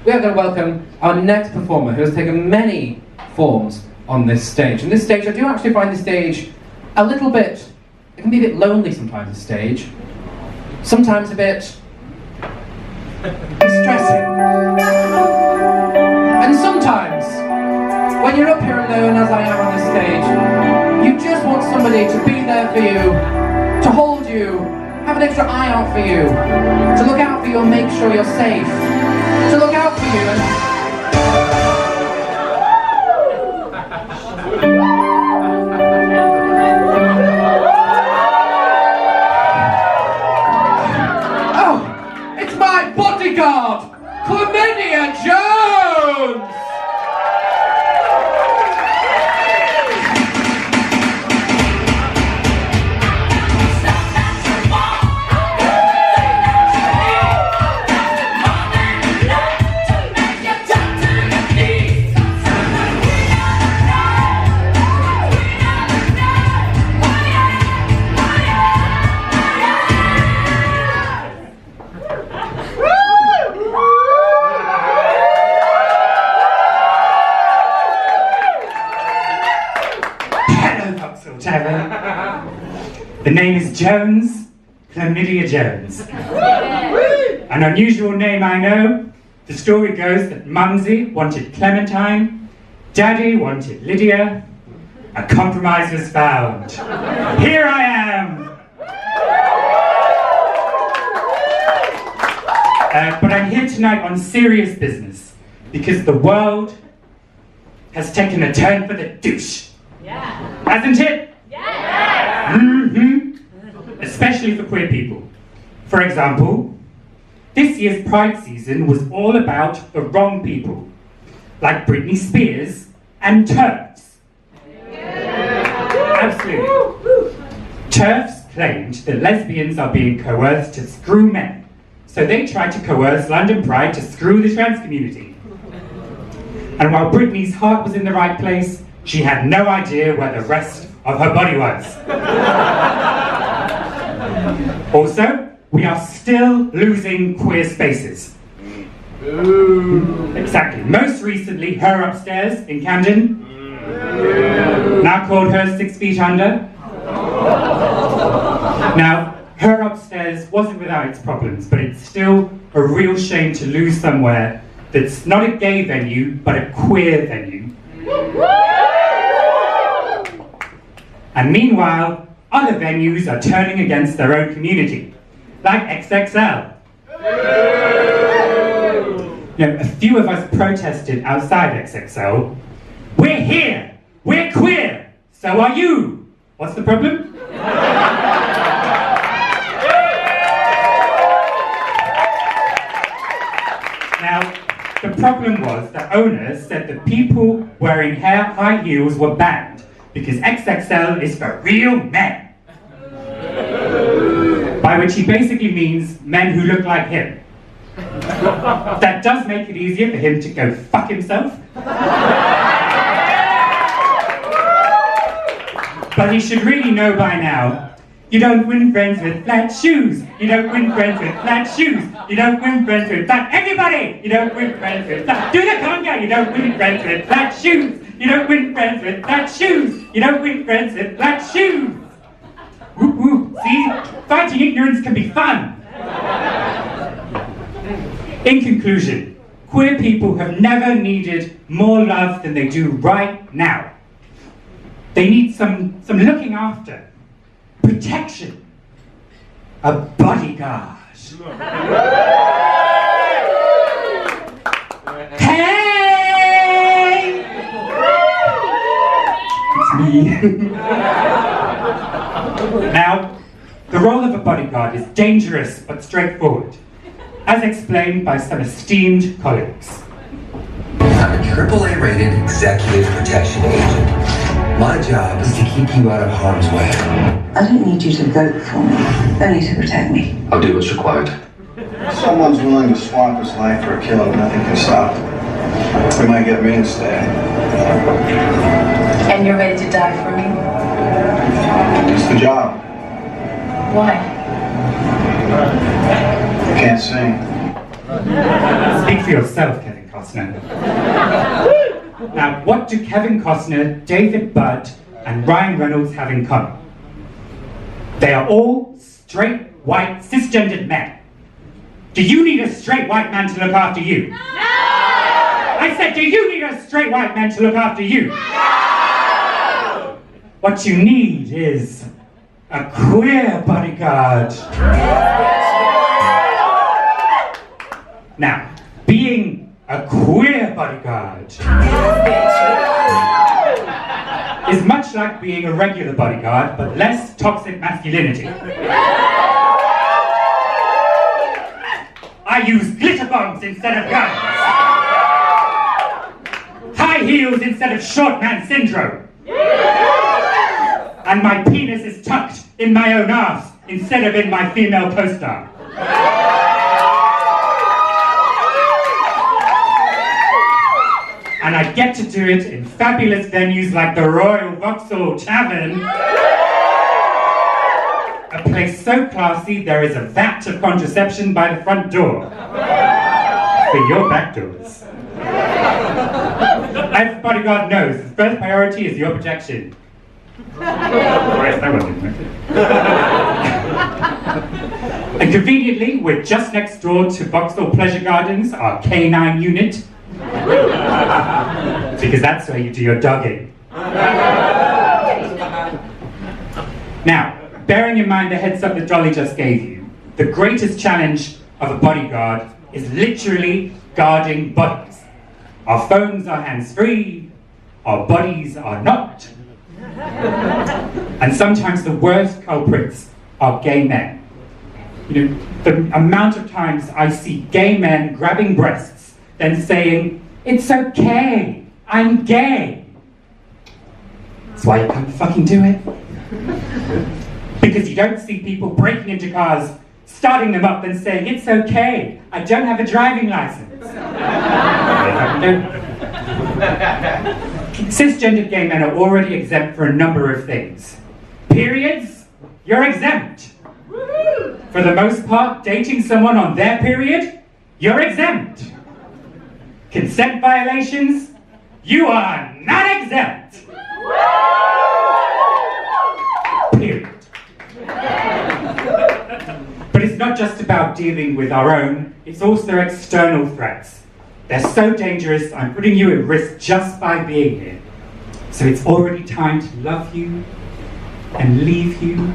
we are going to welcome our next performer who has taken many forms on this stage. And this stage, I do actually find this stage a little bit, it can be a bit lonely sometimes, this stage. Sometimes a bit distressing. And sometimes, when you're up here alone, as I am on this stage, you just want somebody to be there for you, to hold you, have an extra eye out for you, to look out for you and make sure you're safe, to look out for you and... Oh, it's my bodyguard, Chlamydia Jones! The name is Jones, Chlamydia Jones. An unusual name, I know. The story goes that Mumsy wanted Clementine, Daddy wanted Lydia. A compromise was found. Here I am! But I'm here tonight on serious business, because the world has taken a turn for the douche. Yeah. Hasn't it? Yeah. Especially for queer people. For example, this year's Pride season was all about the wrong people, like Britney Spears and TERFs. Absolutely. TERFs claimed that lesbians are being coerced to screw men, so they tried to coerce London Pride to screw the trans community. And while Britney's heart was in the right place, she had no idea where the rest of her body was. Also, we are still losing queer spaces. Exactly. Most recently, her upstairs in Camden, now called her 6 Feet Under. Now, her upstairs wasn't without its problems, but it's still a real shame to lose somewhere that's not a gay venue, but a queer venue. And meanwhile, other venues are turning against their own community, like XXL. You know, a few of us protested outside XXL. We're here! We're queer! So are you! What's the problem? Now, the problem was that owners said that people wearing high heels were banned because XXL is for real men. By which he basically means men who look like him. That does make it easier for him to go fuck himself. But he should really know by now, you don't win friends with flat shoes. You don't win friends with flat shoes. You don't win friends with flat... Everybody! You don't win friends with flat... Do the conga! You don't win friends with flat shoes. You don't win friends with flat shoes. You don't win friends with flat shoes. Whoop whoop. See? Fighting ignorance can be fun. In conclusion, queer people have never needed more love than they do right now. They need some looking after, protection, a bodyguard. Hey! It's me. Now, the role of a bodyguard is dangerous but straightforward, as explained by some esteemed colleagues. I'm a AAA rated executive protection agent. My job is to keep you out of harm's way. I don't need you to vote for me, only to protect me. I'll do what's required. Someone's willing to swap his life for a killer, nothing can stop them. They might get me instead. And you're ready to die for me? It's the job. Why? I can't sing. Speak for yourself, Kelly. Costner. Now, what do Kevin Costner, David Budd, and Ryan Reynolds have in common? They are all straight, white, cisgendered men. Do you need a straight white man to look after you? No! I said, do you need a straight white man to look after you? No! What you need is a queer bodyguard. Now, being a queer bodyguard is much like being a regular bodyguard, but less toxic masculinity. I use glitter bombs instead of guns. High heels instead of short man syndrome. And my penis is tucked in my own arse instead of in my female co-star. And I get to do it in fabulous venues like the Royal Vauxhall Tavern. A place so classy there is a vat of contraception by the front door. For your back doors. As Bodyguard knows, his first priority is your protection. Yes, that wasn't it. And conveniently, we're just next door to Vauxhall Pleasure Gardens, our K9 unit. Because that's where you do your dogging. Now, bearing in mind the heads up that Dolly just gave you, the greatest challenge of a bodyguard is literally guarding bodies. Our phones are hands-free, our bodies are not. And sometimes the worst culprits are gay men. You know, the amount of times I see gay men grabbing breasts, then saying, "It's okay, I'm gay." That's why you can't fucking do it. Because you don't see people breaking into cars, starting them up and saying, "It's okay, I don't have a driving license." Cisgendered gay men are already exempt for a number of things. Periods, you're exempt. For the most part, dating someone on their period, you're exempt. Consent violations, you are not exempt. Period. But it's not just about dealing with our own, it's also external threats. They're so dangerous, I'm putting you at risk just by being here. So it's already time to love you and leave you.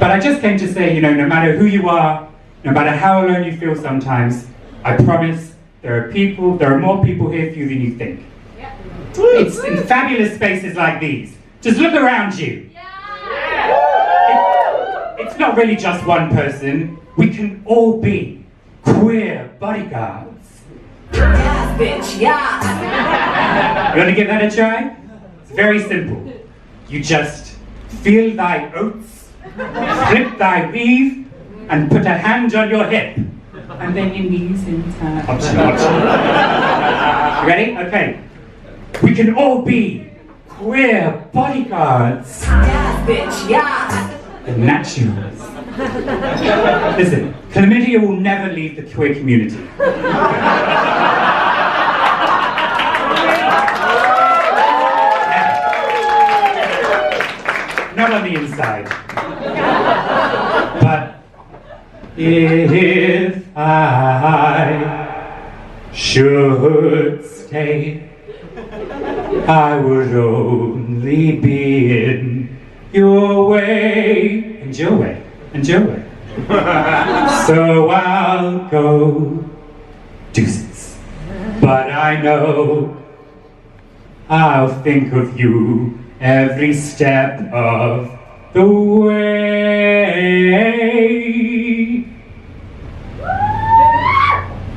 But I just came to say, you know, no matter who you are, no matter how alone you feel sometimes, I promise there are more people here for you than you think. It's in fabulous spaces like these. Just look around you. It's not really just one person. We can all be queer bodyguards. Yes, bitch, yes. You want to give that a try? It's very simple. You just feel thy oats, flip thy weave, and put a hand on your hip. And then your knees in turn. You ready? Okay. We can all be queer bodyguards. Yes, bitch, yes. The naturals. Listen, chlamydia will never leave the queer community. Not on the inside. But if I should stay, I would only be in your way, and your way, and your way. So I'll go deuces. But I know I'll think of you every step of the way.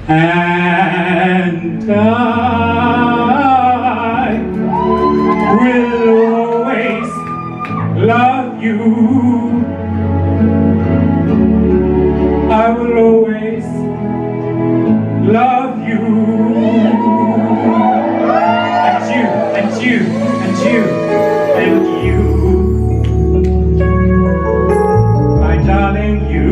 And I will always love you. I will always love you. And you, and you, and you, and you. My darling, you.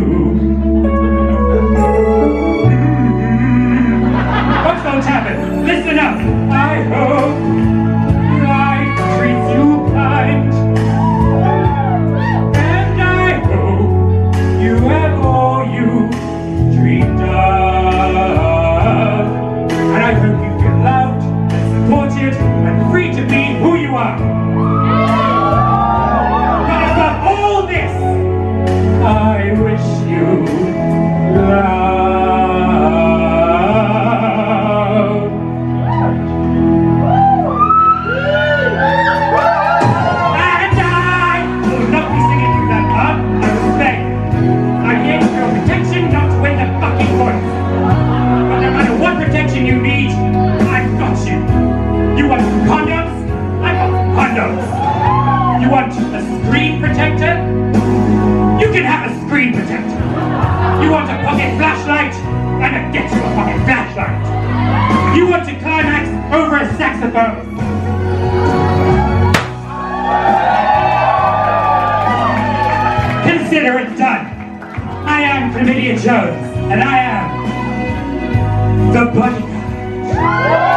gonna get you a fucking flashlight. You want to climax over a saxophone. Consider it done. I am Chlamydia Jones, and I am the Bodyguard.